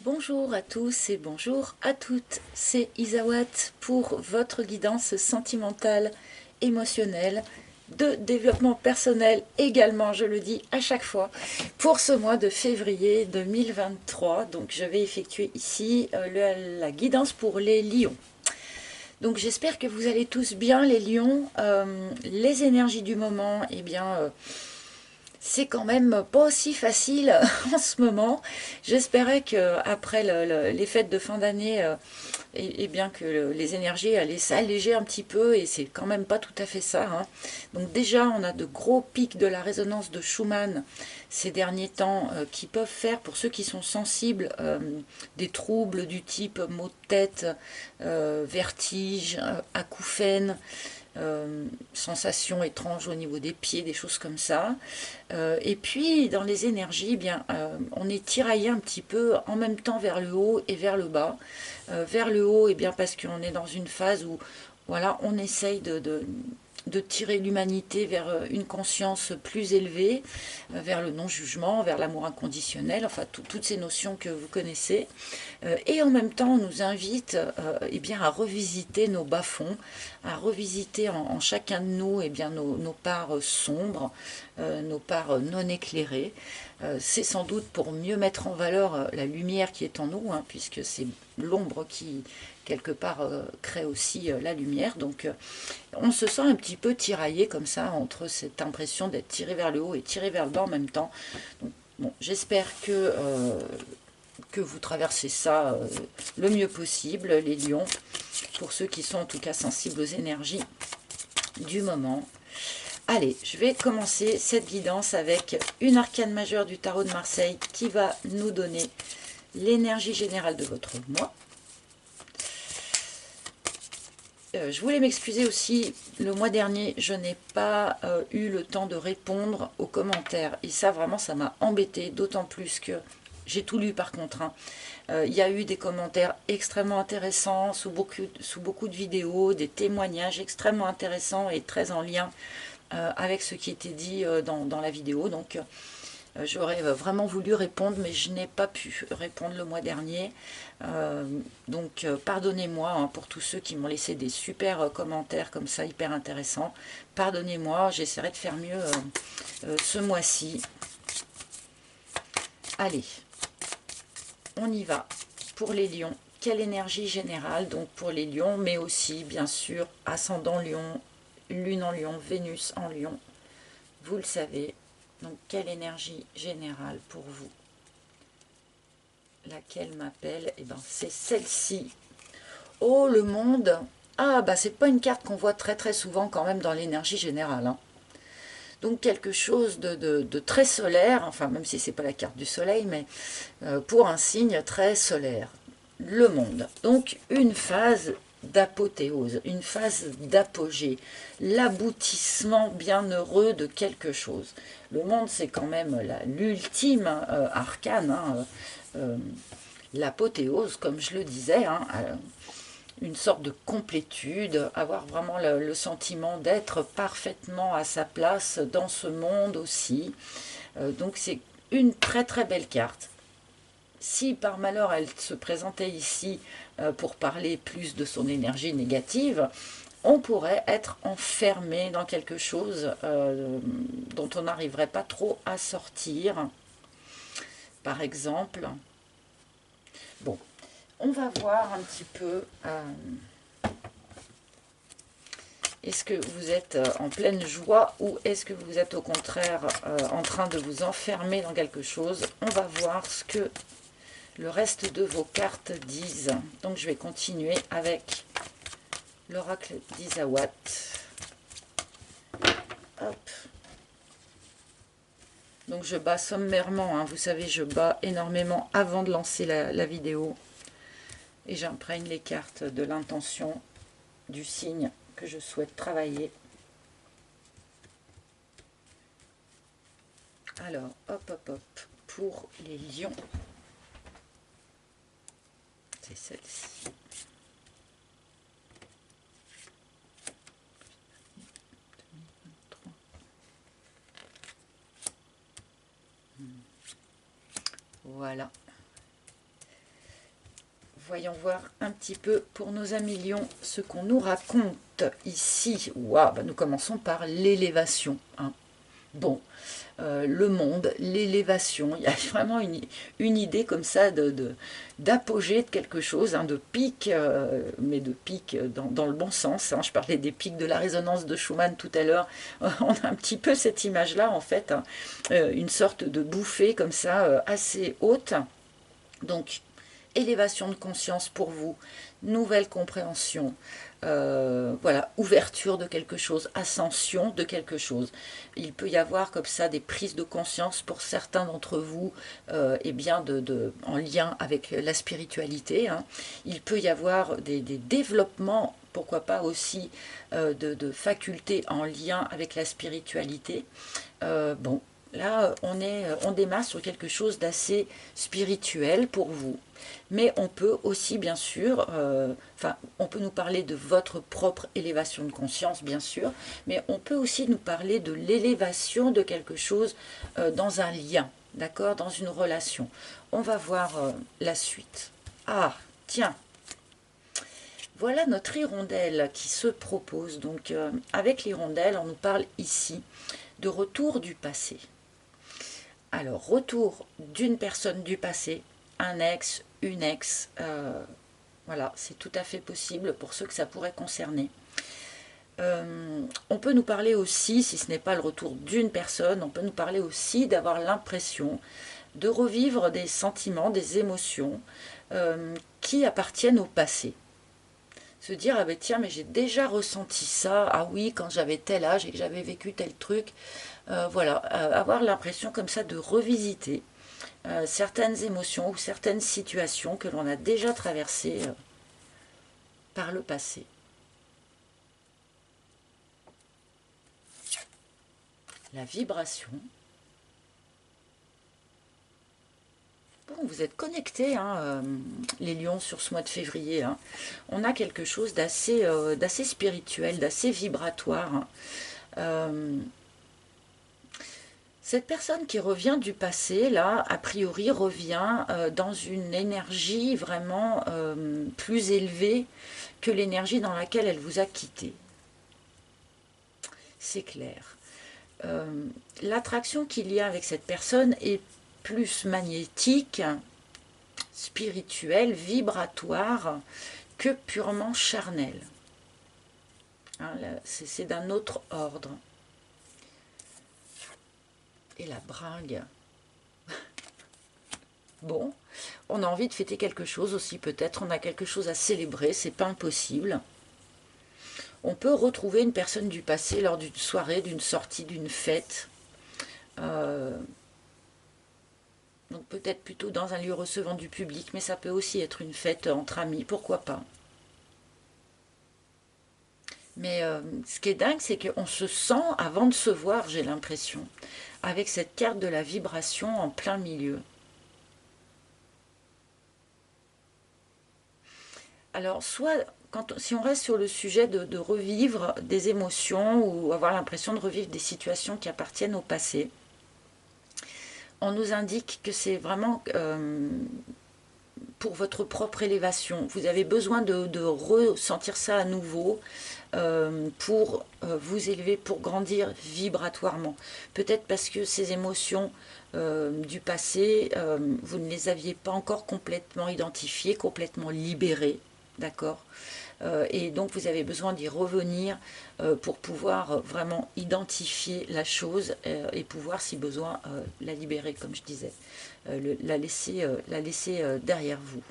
Bonjour à tous et bonjour à toutes, c'est Isawat pour votre guidance sentimentale, émotionnelle, de développement personnel également, je le dis à chaque fois, pour ce mois de février 2023. Donc je vais effectuer ici la guidance pour les lions. Donc j'espère que vous allez tous bien les lions. Les énergies du moment, eh bien... c'est quand même pas aussi facile en ce moment. J'espérais que après les fêtes de fin d'année, et bien que les énergies allaient s'alléger un petit peu, et c'est quand même pas tout à fait ça, hein. Donc déjà, on a de gros pics de la résonance de Schumann ces derniers temps qui peuvent faire, pour ceux qui sont sensibles, des troubles du type maux de tête, vertige, acouphènes, sensations étranges au niveau des pieds, des choses comme ça. Et puis dans les énergies, eh bien, on est tiraillé un petit peu en même temps vers le haut et vers le bas. Vers le haut, eh bien, parce qu'on est dans une phase où voilà, on essaye de tirer l'humanité vers une conscience plus élevée, vers le non-jugement, vers l'amour inconditionnel, enfin toutes ces notions que vous connaissez. Et en même temps, on nous invite eh bien, à revisiter nos bas-fonds, à revisiter en chacun de nous eh bien, nos parts sombres, nos parts non éclairées. C'est sans doute pour mieux mettre en valeur la lumière qui est en nous, hein, puisque c'est l'ombre qui, quelque part, crée aussi la lumière. Donc on se sent un petit peu tiraillé comme ça, entre cette impression d'être tiré vers le haut et tiré vers le bas en même temps. Donc, bon, j'espère que vous traversez ça le mieux possible, les lions, pour ceux qui sont en tout cas sensibles aux énergies du moment. Allez, je vais commencer cette guidance avec une arcane majeure du tarot de Marseille qui va nous donner l'énergie générale de votre mois. Je voulais m'excuser aussi, le mois dernier, je n'ai pas eu le temps de répondre aux commentaires. Et ça, vraiment, ça m'a embêté, d'autant plus que j'ai tout lu par contre, hein. Il y a eu des commentaires extrêmement intéressants sous beaucoup de vidéos, des témoignages extrêmement intéressants et très en lien avec ce qui était dit dans la vidéo. Donc j'aurais vraiment voulu répondre, mais je n'ai pas pu répondre le mois dernier. Donc pardonnez-moi, hein, pour tous ceux qui m'ont laissé des super commentaires comme ça, hyper intéressants. Pardonnez-moi, j'essaierai de faire mieux ce mois-ci. Allez, on y va pour les lions. Quelle énergie générale donc pour les lions, mais aussi bien sûr ascendant lion, lune en lion, Vénus en lion. Vous le savez. Donc quelle énergie générale pour vous? Laquelle m'appelle? Eh ben c'est celle-ci. Oh, le monde. Ah bah c'est pas une carte qu'on voit très très souvent quand même dans l'énergie générale, hein. Donc quelque chose de très solaire, enfin même si c'est pas la carte du soleil, mais pour un signe très solaire. Le monde. Donc une phase d'apothéose, une phase d'apogée, l'aboutissement bienheureux de quelque chose. Le monde, c'est quand même l'ultime arcane, hein, l'apothéose, comme je le disais, hein, une sorte de complétude, avoir vraiment le sentiment d'être parfaitement à sa place dans ce monde aussi. Donc c'est une très très belle carte. Si par malheur elle se présentait ici pour parler plus de son énergie négative, on pourrait être enfermé dans quelque chose dont on n'arriverait pas trop à sortir. Par exemple, bon, on va voir un petit peu. Est-ce que vous êtes en pleine joie ou est-ce que vous êtes au contraire en train de vous enfermer dans quelque chose? On va voir ce que le reste de vos cartes disent. Donc je vais continuer avec l'oracle d'Isawat. Hop. Donc je bats sommairement, hein. Vous savez, je bats énormément avant de lancer la vidéo. Et j'imprègne les cartes de l'intention du signe que je souhaite travailler. Alors, hop, hop, hop, pour les lions, c'est celle-ci. Voilà. Voyons voir un petit peu pour nos amis lions ce qu'on nous raconte ici. Waouh, bah nous commençons par l'élévation. Hein. Bon, le monde, l'élévation, il y a vraiment une idée comme ça d'apogée de quelque chose, hein, de pic, mais de pic dans le bon sens. Hein. Je parlais des pics de la résonance de Schumann tout à l'heure. On a un petit peu cette image-là, en fait, hein, une sorte de bouffée comme ça, assez haute. Donc, élévation de conscience pour vous, nouvelle compréhension, voilà, ouverture de quelque chose, ascension de quelque chose. Il peut y avoir comme ça des prises de conscience pour certains d'entre vous, et bien en lien avec la spiritualité. Hein. Il peut y avoir des développements, pourquoi pas aussi, de facultés en lien avec la spiritualité. Bon, là, on démarre sur quelque chose d'assez spirituel pour vous. Mais on peut aussi, bien sûr, on peut nous parler de votre propre élévation de conscience, bien sûr, mais on peut aussi nous parler de l'élévation de quelque chose dans un lien, d'accord, dans une relation. On va voir la suite. Ah, tiens, voilà notre hirondelle qui se propose. Donc, avec l'hirondelle, on nous parle ici de retour du passé. Alors, retour d'une personne du passé, un ex, une ex, voilà, c'est tout à fait possible pour ceux que ça pourrait concerner. On peut nous parler aussi, si ce n'est pas le retour d'une personne, on peut nous parler aussi d'avoir l'impression de revivre des sentiments, des émotions qui appartiennent au passé. Se dire, ah ben tiens, mais j'ai déjà ressenti ça, ah oui, quand j'avais tel âge et que j'avais vécu tel truc, voilà, avoir l'impression comme ça de revisiter certaines émotions ou certaines situations que l'on a déjà traversées par le passé. La vibration. Bon, vous êtes connectés, hein, les lions, sur ce mois de février. Hein. On a quelque chose d'assez spirituel, d'assez vibratoire. Hein. Cette personne qui revient du passé, là, a priori, revient dans une énergie vraiment plus élevée que l'énergie dans laquelle elle vous a quitté. C'est clair. L'attraction qu'il y a avec cette personne est plus magnétique, spirituelle, vibratoire, que purement charnelle. Hein, c'est d'un autre ordre. Et la bringue. Bon, on a envie de fêter quelque chose aussi peut-être, on a quelque chose à célébrer, c'est pas impossible. On peut retrouver une personne du passé lors d'une soirée, d'une sortie, d'une fête. Donc peut-être plutôt dans un lieu recevant du public, mais ça peut aussi être une fête entre amis, pourquoi pas. Mais ce qui est dingue, c'est qu'on se sent, avant de se voir, j'ai l'impression, avec cette carte de la vibration en plein milieu. Alors, soit, si on reste sur le sujet de revivre des émotions ou avoir l'impression de revivre des situations qui appartiennent au passé, on nous indique que c'est vraiment pour votre propre élévation. Vous avez besoin de ressentir ça à nouveau pour vous élever, pour grandir vibratoirement. Peut-être parce que ces émotions du passé, vous ne les aviez pas encore complètement identifiées, complètement libérées, d'accord ? Et donc vous avez besoin d'y revenir pour pouvoir vraiment identifier la chose et pouvoir, si besoin, la libérer, comme je disais, la laisser derrière vous.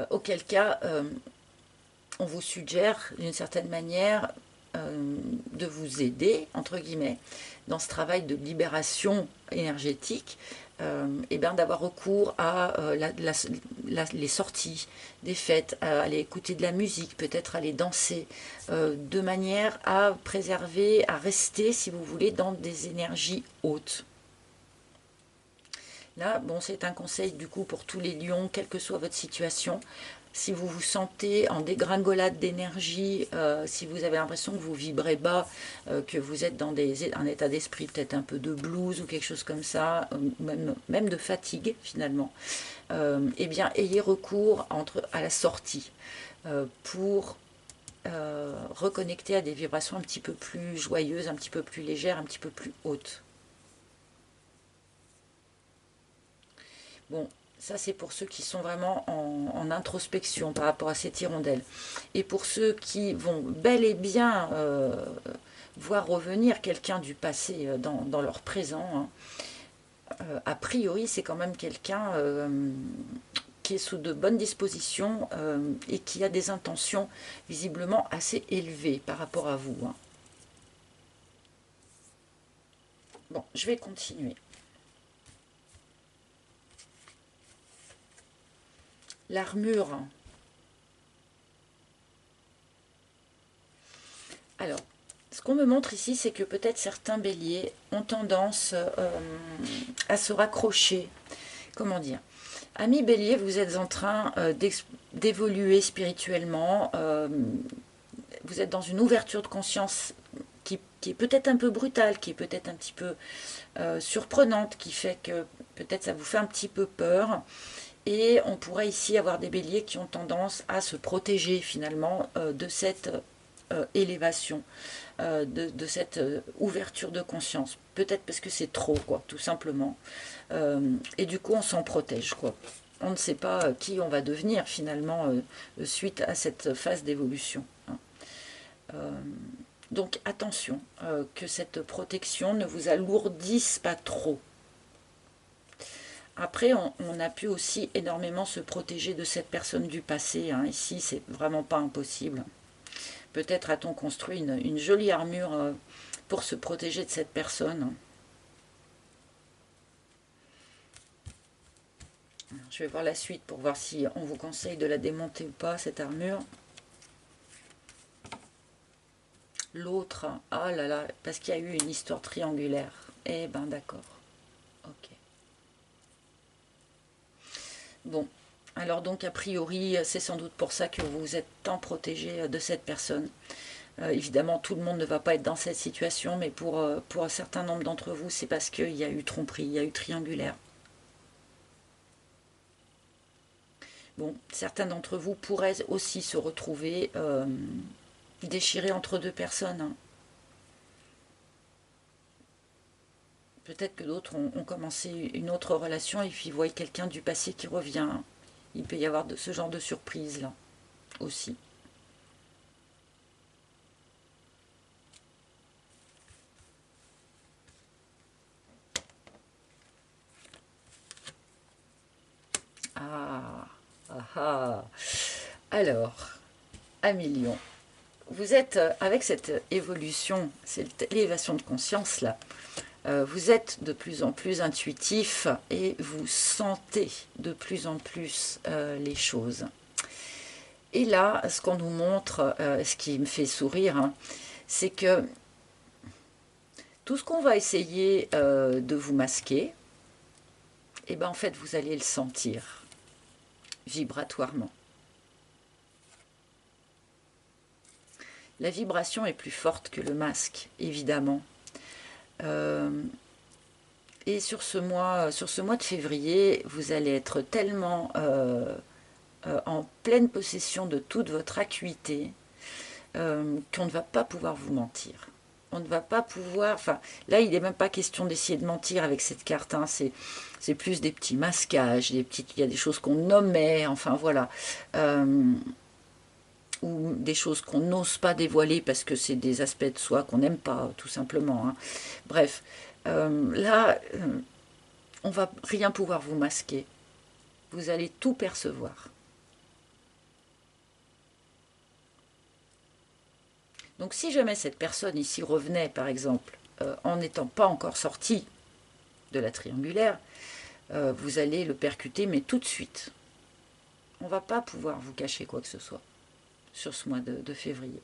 Auquel cas, on vous suggère d'une certaine manière de vous aider, entre guillemets, dans ce travail de libération énergétique, et bien d'avoir recours à les sorties, des fêtes, à aller écouter de la musique, peut-être aller danser, de manière à préserver, à rester, si vous voulez, dans des énergies hautes. Là, bon, c'est un conseil du coup pour tous les lions, quelle que soit votre situation. Si vous vous sentez en dégringolade d'énergie, si vous avez l'impression que vous vibrez bas, que vous êtes dans un état d'esprit peut-être un peu de blues ou quelque chose comme ça, même de fatigue finalement, eh bien ayez recours à la sortie pour reconnecter à des vibrations un petit peu plus joyeuses, un petit peu plus légères, un petit peu plus hautes. Bon, ça c'est pour ceux qui sont vraiment en introspection par rapport à cette hirondelle. Et pour ceux qui vont bel et bien voir revenir quelqu'un du passé dans leur présent, hein, a priori c'est quand même quelqu'un qui est sous de bonnes dispositions et qui a des intentions visiblement assez élevées par rapport à vous, hein. Bon, je vais continuer. L'armure. Alors, ce qu'on me montre ici, c'est que peut-être certains béliers ont tendance à se raccrocher. Comment dire? Ami bélier, vous êtes en train d'évoluer spirituellement. Vous êtes dans une ouverture de conscience qui est peut-être un peu brutale, qui est peut-être un petit peu surprenante, qui fait que peut-être ça vous fait un petit peu peur. Et on pourrait ici avoir des béliers qui ont tendance à se protéger finalement de cette élévation, de cette ouverture de conscience. Peut-être parce que c'est trop, quoi, tout simplement. Et du coup, on s'en protège, quoi. On ne sait pas qui on va devenir finalement suite à cette phase d'évolution, hein. Donc attention, que cette protection ne vous alourdisse pas trop. Après, on a pu aussi énormément se protéger de cette personne du passé, hein. Ici, c'est vraiment pas impossible. Peut-être a-t-on construit une jolie armure pour se protéger de cette personne. Je vais voir la suite pour voir si on vous conseille de la démonter ou pas, cette armure. L'autre, ah là là, parce qu'il y a eu une histoire triangulaire. Eh ben d'accord, ok. Bon, alors donc a priori, c'est sans doute pour ça que vous êtes tant protégé de cette personne. Évidemment, tout le monde ne va pas être dans cette situation, mais pour un certain nombre d'entre vous, c'est parce qu'il y a eu tromperie, il y a eu triangulaire. Bon, certains d'entre vous pourraient aussi se retrouver déchirés entre deux personnes, hein. Peut-être que d'autres ont commencé une autre relation et puis voient quelqu'un du passé qui revient. Il peut y avoir ce genre de surprise là aussi. Ah, ah, ah. Alors, Amélion, vous êtes avec cette évolution, cette élévation de conscience là, vous êtes de plus en plus intuitif et vous sentez de plus en plus les choses. Et là, ce qu'on nous montre, ce qui me fait sourire, hein, c'est que tout ce qu'on va essayer de vous masquer, et ben en fait vous allez le sentir vibratoirement. La vibration est plus forte que le masque, évidemment. Et sur ce mois de février, vous allez être tellement en pleine possession de toute votre acuité qu'on ne va pas pouvoir vous mentir. On ne va pas pouvoir... Enfin, là, il n'est même pas question d'essayer de mentir avec cette carte, hein. C'est plus des petits masquages, il y a des choses qu'on nommait, enfin voilà. Ou des choses qu'on n'ose pas dévoiler parce que c'est des aspects de soi qu'on n'aime pas, tout simplement, hein. Bref, là, on va rien pouvoir vous masquer. Vous allez tout percevoir. Donc si jamais cette personne ici revenait, par exemple, en n'étant pas encore sortie de la triangulaire, vous allez le percuter, mais tout de suite. On ne va pas pouvoir vous cacher quoi que ce soit sur ce mois de février.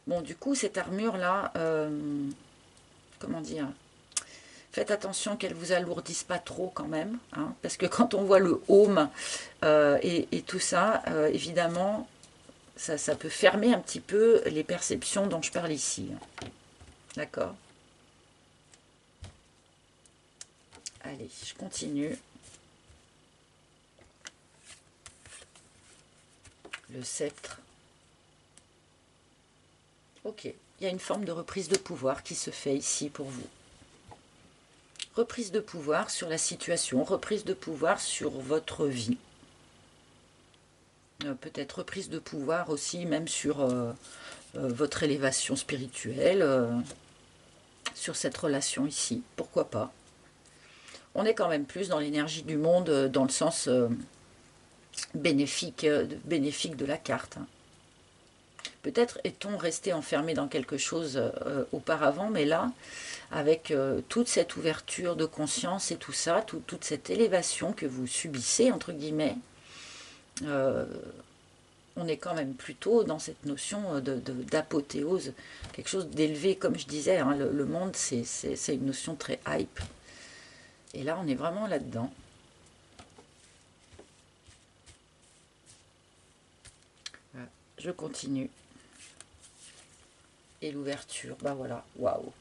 Bon, du coup, cette armure-là, comment dire, faites attention qu'elles ne vous alourdissent pas trop quand même, hein, parce que quand on voit le home et tout ça, évidemment, ça peut fermer un petit peu les perceptions dont je parle ici. D'accord? Allez, je continue. Le sceptre. Ok, il y a une forme de reprise de pouvoir qui se fait ici pour vous. Reprise de pouvoir sur la situation, reprise de pouvoir sur votre vie. Peut-être reprise de pouvoir aussi même sur votre élévation spirituelle, sur cette relation ici, pourquoi pas. On est quand même plus dans l'énergie du monde, dans le sens bénéfique de la carte. Peut-être est-on resté enfermé dans quelque chose auparavant, mais là, avec toute cette ouverture de conscience et tout ça, toute cette élévation que vous subissez, entre guillemets, on est quand même plutôt dans cette notion d'apothéose, quelque chose d'élevé, comme je disais, hein, le monde, c'est une notion très hype. Et là, on est vraiment là-dedans. Voilà. Je continue. Et l'ouverture, bah voilà, waouh.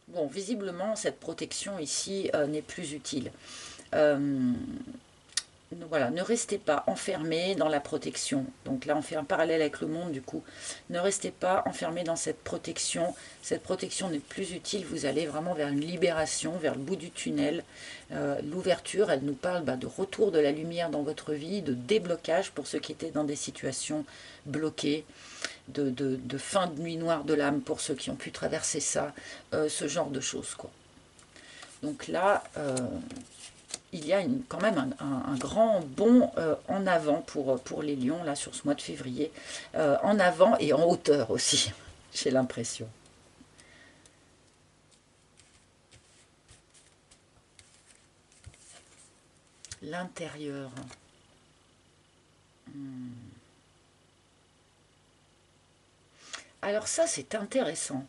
Bon, visiblement, cette protection ici n'est plus utile. Voilà, ne restez pas enfermé dans la protection. Donc là, on fait un parallèle avec le monde, du coup. Ne restez pas enfermé dans cette protection. Cette protection n'est plus utile. Vous allez vraiment vers une libération, vers le bout du tunnel. L'ouverture, elle nous parle de retour de la lumière dans votre vie, de déblocage pour ceux qui étaient dans des situations bloquées, de fin de nuit noire de l'âme pour ceux qui ont pu traverser ça, ce genre de choses, quoi. Donc là, il y a quand même un grand bond en avant pour les lions, là, sur ce mois de février. En avant et en hauteur aussi, j'ai l'impression. L'intérieur. Alors ça, c'est intéressant.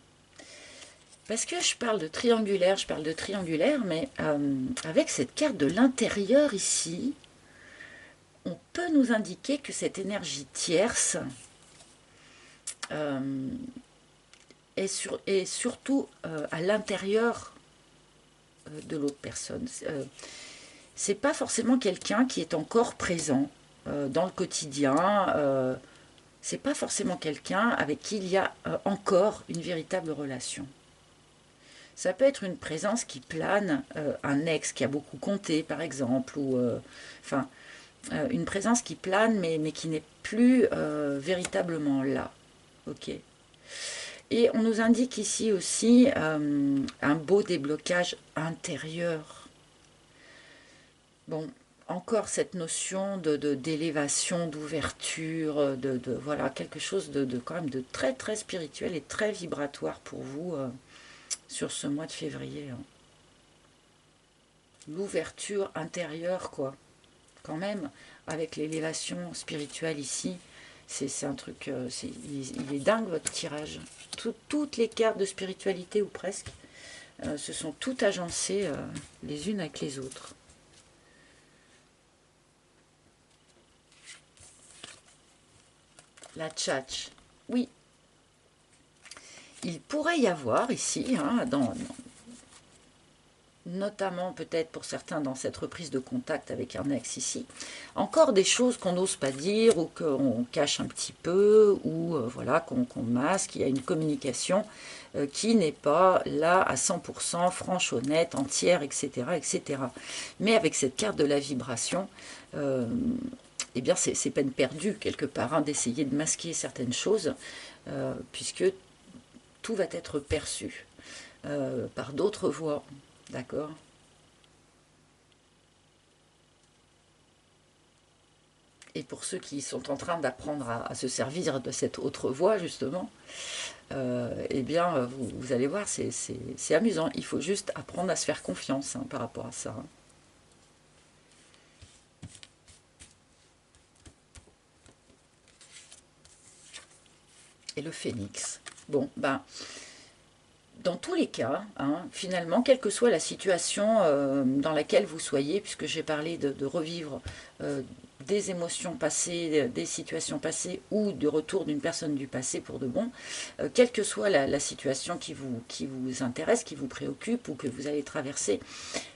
Parce que je parle de triangulaire, mais avec cette carte de l'intérieur ici, on peut nous indiquer que cette énergie tierce est surtout à l'intérieur de l'autre personne. C'est pas forcément quelqu'un qui est encore présent dans le quotidien. C'est pas forcément quelqu'un avec qui il y a encore une véritable relation. Ça peut être une présence qui plane, un ex qui a beaucoup compté par exemple, ou enfin une présence qui plane mais qui n'est plus véritablement là. Ok. Et on nous indique ici aussi un beau déblocage intérieur. Bon, encore cette notion d'élévation, d'ouverture, voilà, quelque chose de quand même de très très spirituel et très vibratoire pour vous sur ce mois de février. Hein. L'ouverture intérieure, quoi. Quand même, avec l'élévation spirituelle ici, c'est un truc, il est dingue votre tirage. Toutes les cartes de spiritualité, ou presque, se sont toutes agencées les unes avec les autres. La tchatch, oui. Il pourrait y avoir ici, hein, notamment peut-être pour certains dans cette reprise de contact avec un ex ici, encore des choses qu'on n'ose pas dire ou qu'on cache un petit peu ou voilà qu'on masque. Il y a une communication qui n'est pas là à 100% franche, honnête, entière, etc., etc. Mais avec cette carte de la vibration, eh bien c'est peine perdue quelque part hein, d'essayer de masquer certaines choses puisque tout va être perçu par d'autres voix. D'accord. Et pour ceux qui sont en train d'apprendre à se servir de cette autre voie, justement, eh bien, vous allez voir, c'est amusant. Il faut juste apprendre à se faire confiance hein, par rapport à ça. Hein. Et le phénix. Bon, ben, dans tous les cas, hein, finalement, quelle que soit la situation dans laquelle vous soyez, puisque j'ai parlé de revivre des émotions passées, des situations passées ou du retour d'une personne du passé pour de bon, quelle que soit la situation qui vous intéresse, qui vous préoccupe ou que vous allez traverser,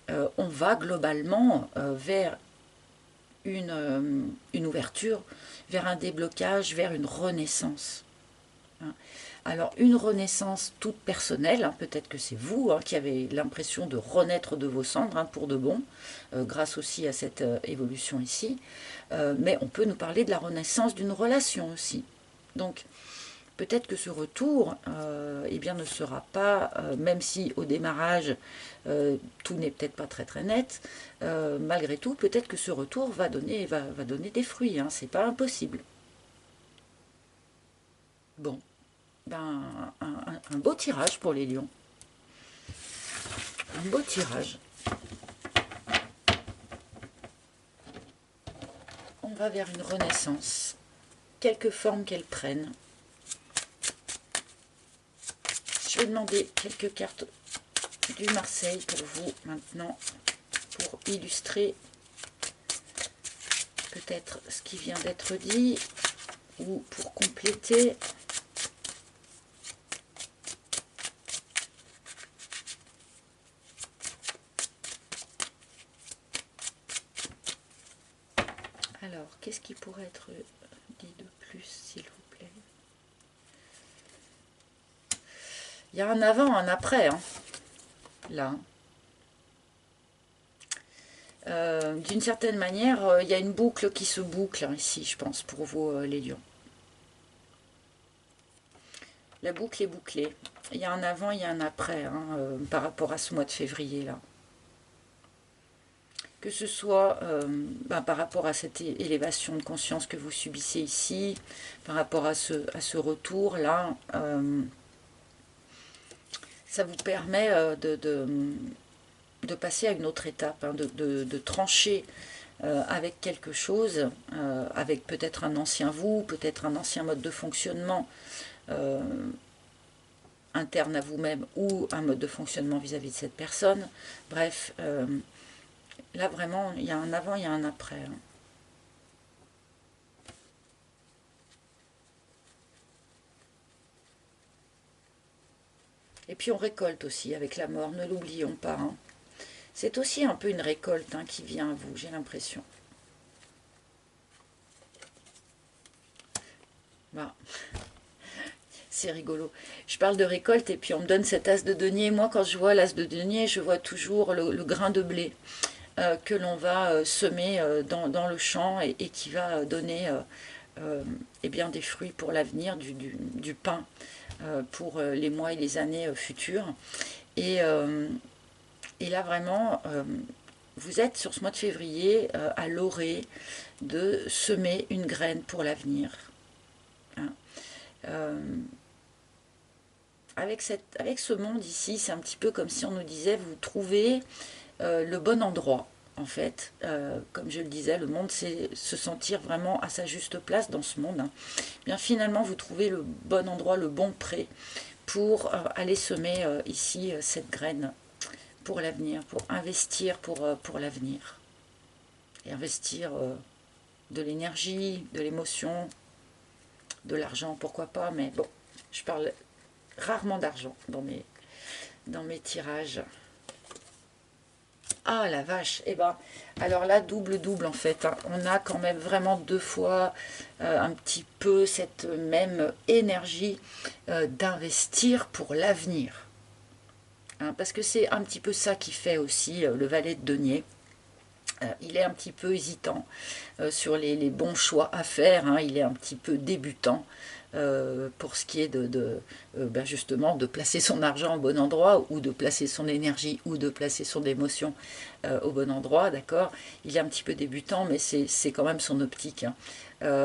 on va globalement vers une ouverture, vers un déblocage, vers une renaissance. Hein. Alors une renaissance toute personnelle, hein, peut-être que c'est vous hein, qui avez l'impression de renaître de vos cendres hein, pour de bon, grâce aussi à cette évolution ici, mais on peut nous parler de la renaissance d'une relation aussi. Donc peut-être que ce retour eh bien, ne sera pas, même si au démarrage tout n'est peut-être pas très très net, malgré tout peut-être que ce retour va donner des fruits, hein, c'est pas impossible. Bon. Ben, un beau tirage pour les lions. Un beau tirage. On va vers une renaissance. Quelque forme qu'elle prenne. Je vais demander quelques cartes du Marseille pour vous maintenant, pour illustrer peut-être ce qui vient d'être dit, ou pour compléter. Alors, qu'est-ce qui pourrait être dit de plus, s'il vous plaît? Il y a un avant, un après, hein, là. D'une certaine manière, il y a une boucle qui se boucle hein, ici, je pense, pour vous, les lions. La boucle est bouclée. Il y a un avant, il y a un après, hein, par rapport à ce mois de février, là. Que ce soit par rapport à cette élévation de conscience que vous subissez ici, par rapport à ce retour-là, ça vous permet de passer à une autre étape, hein, de trancher avec quelque chose, avec peut-être un ancien vous, peut-être un ancien mode de fonctionnement interne à vous-même ou un mode de fonctionnement vis-à-vis de cette personne. Bref, là vraiment, il y a un avant, il y a un après. Hein. Et puis on récolte aussi avec la mort, ne l'oublions pas. Hein. C'est aussi un peu une récolte hein, qui vient à vous, j'ai l'impression. Bah. C'est rigolo. Je parle de récolte et puis on me donne cet as de denier. Moi, quand je vois l'as de denier, je vois toujours le grain de blé que l'on va semer dans le champ et qui va donner eh bien, des fruits pour l'avenir, du pain pour les mois et les années futures. Et là, vraiment, vous êtes sur ce mois de février à l'orée de semer une graine pour l'avenir. Hein. Avec ce monde ici, c'est un petit peu comme si on nous disait, vous trouvez le bon endroit. En fait, comme je le disais, le monde, c'est se sentir vraiment à sa juste place dans ce monde. Hein. Bien, finalement, vous trouvez le bon endroit, le bon pré pour aller semer ici cette graine pour l'avenir, pour investir pour l'avenir. Et investir de l'énergie, de l'émotion, de l'argent, pourquoi pas, mais bon, je parle rarement d'argent dans mes tirages. Ah la vache, eh ben, alors là, double en fait. Hein. On a quand même vraiment deux fois un petit peu cette même énergie d'investir pour l'avenir. Hein, parce que c'est un petit peu ça qui fait aussi le valet de denier. Il est un petit peu hésitant sur les bons choix à faire, hein, il est un petit peu débutant pour ce qui est justement de placer son argent au bon endroit ou de placer son énergie ou de placer son émotion au bon endroit, d'accord. Il est un petit peu débutant, mais c'est quand même son optique. Hein.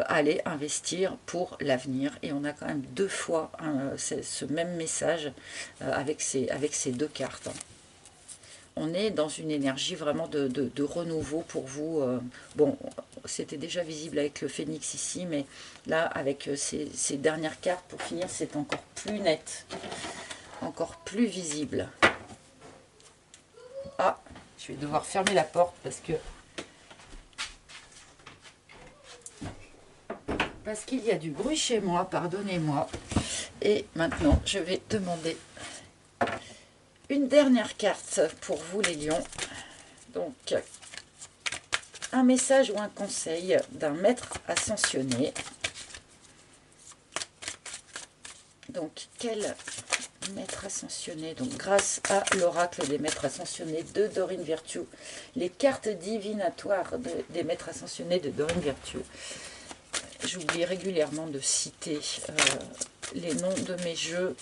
Aller investir pour l'avenir. Et on a quand même deux fois ce même message avec ces deux cartes. Hein. On est dans une énergie vraiment de renouveau pour vous. Bon, c'était déjà visible avec le phénix ici, mais là, avec ces dernières cartes, pour finir, c'est encore plus net. encore plus visible. Ah, je vais devoir fermer la porte parce qu'il y a du bruit chez moi, pardonnez-moi. Et maintenant, je vais demander une dernière carte pour vous les lions. Donc, un message ou un conseil d'un maître ascensionné. Donc, quel maître ascensionné? Donc, grâce à l'oracle des maîtres ascensionnés de Dorine Virtue, les cartes divinatoires des maîtres ascensionnés de Dorine Virtue. J'oublie régulièrement de citer les noms de mes jeux,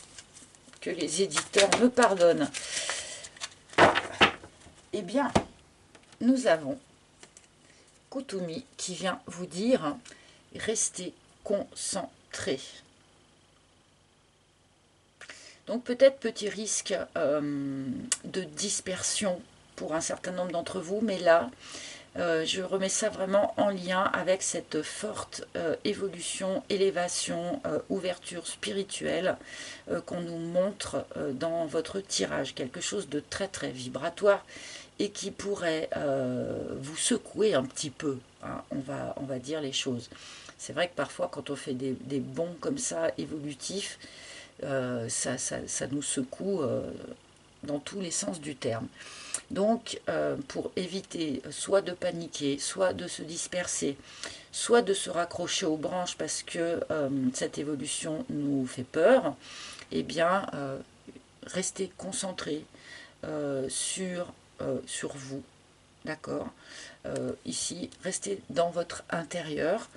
que les éditeurs me pardonnent. Eh bien, nous avons Kutumi qui vient vous dire « Restez concentrés ». Donc peut-être petit risque de dispersion pour un certain nombre d'entre vous, mais là, je remets ça vraiment en lien avec cette forte évolution, élévation, ouverture spirituelle qu'on nous montre dans votre tirage. Quelque chose de très très vibratoire et qui pourrait vous secouer un petit peu, hein, on va dire les choses. C'est vrai que parfois quand on fait des bonds comme ça, évolutifs, ça nous secoue dans tous les sens du terme. Donc, pour éviter soit de paniquer, soit de se disperser, soit de se raccrocher aux branches parce que cette évolution nous fait peur, eh bien, restez concentrés sur vous, d'accord? Ici, restez dans votre intérieur,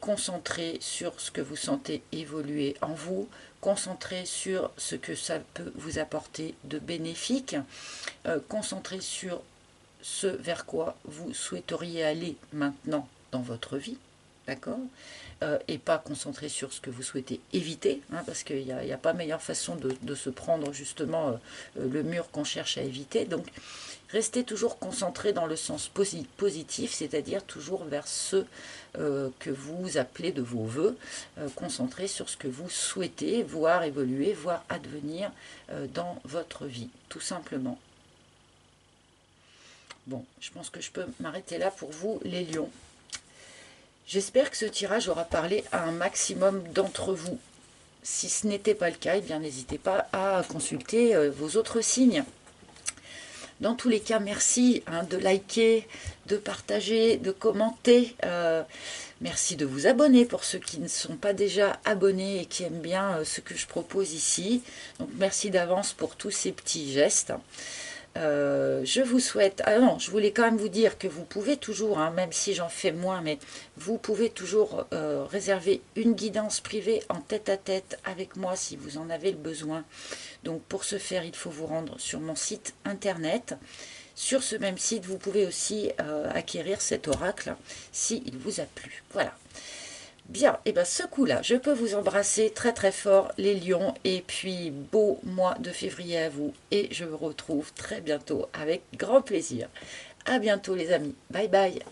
concentré sur ce que vous sentez évoluer en vous, concentré sur ce que ça peut vous apporter de bénéfique, concentré sur ce vers quoi vous souhaiteriez aller maintenant dans votre vie, d'accord? Et pas concentré sur ce que vous souhaitez éviter, hein, parce qu'il n'y a pas meilleure façon de se prendre justement le mur qu'on cherche à éviter. Donc, restez toujours concentré dans le sens positif, c'est-à-dire toujours vers ce que vous appelez de vos voeux, concentré sur ce que vous souhaitez voir évoluer, voir advenir dans votre vie, tout simplement. Bon, je pense que je peux m'arrêter là pour vous, les lions. J'espère que ce tirage aura parlé à un maximum d'entre vous. Si ce n'était pas le cas, eh bien n'hésitez pas à consulter vos autres signes. Dans tous les cas, merci hein, de liker, de partager, de commenter. Merci de vous abonner pour ceux qui ne sont pas déjà abonnés et qui aiment bien ce que je propose ici. Donc merci d'avance pour tous ces petits gestes. Je vous souhaite... Ah non, je voulais quand même vous dire que vous pouvez toujours, hein, même si j'en fais moins, mais vous pouvez toujours réserver une guidance privée en tête-à-tête avec moi si vous en avez le besoin. Donc pour ce faire, il faut vous rendre sur mon site internet. Sur ce même site, vous pouvez aussi acquérir cet oracle s'il vous a plu. Voilà. Bien, et bien ce coup-là, je peux vous embrasser très très fort les lions et puis beau mois de février à vous et je vous retrouve très bientôt avec grand plaisir. À bientôt les amis, bye bye.